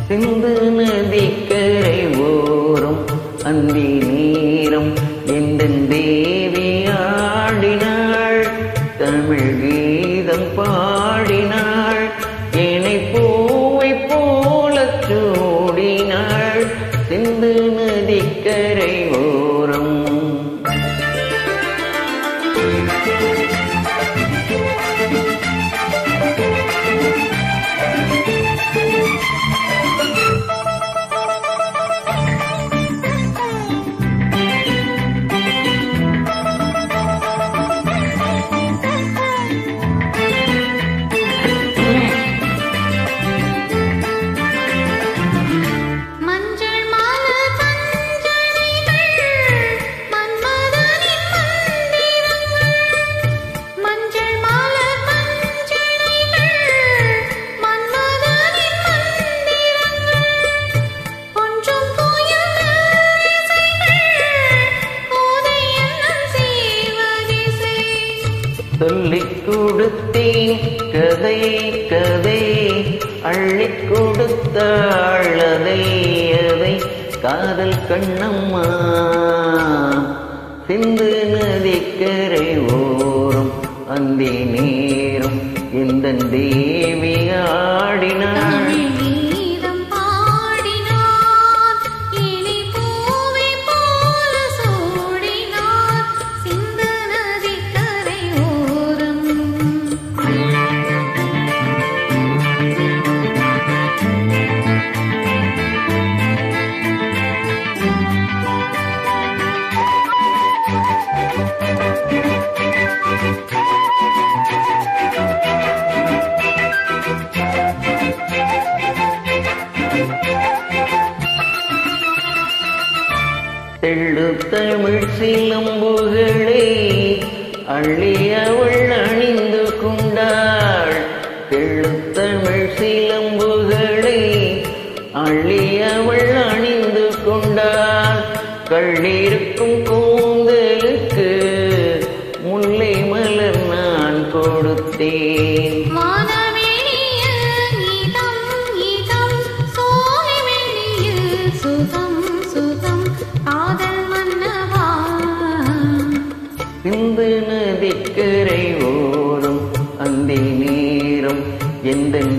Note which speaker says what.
Speaker 1: சிந்து நதிக்கரை ஓரம் அந்தி நேரம் எந்தன் தேவி ஆடினாள், தமிழ் கீதம் பாடினாள், என்னை பூவை போல சூடினாள். சிந்து நதிக்கரை ஓரம் சொல்லிக் கொடுத்தேன் கதை கதை, அள்ளிக் கொடுத்தாள் அதை அதை, காதல் கண்ணம்மா. சிந்து நதிக்கரை ஓரம் அந்தி நேரம் எந்தன் தேவி ஆடினாள். தெள்ளு தமிழ் சிலம்புகளை அள்ளி அவள் அணிந்து கொண்டாள். தெள்ளு தமிழ் சிலம்புகளை அள்ளி அவள் அணிந்து கொண்டாள். கள்ளிருக்கும் கூந்தலுக்கு முல்லை மலர் நான் கொடுத்தேன். சிந்து நதிக்கரை ஓரம் அந்தி நேரம் எந்தன்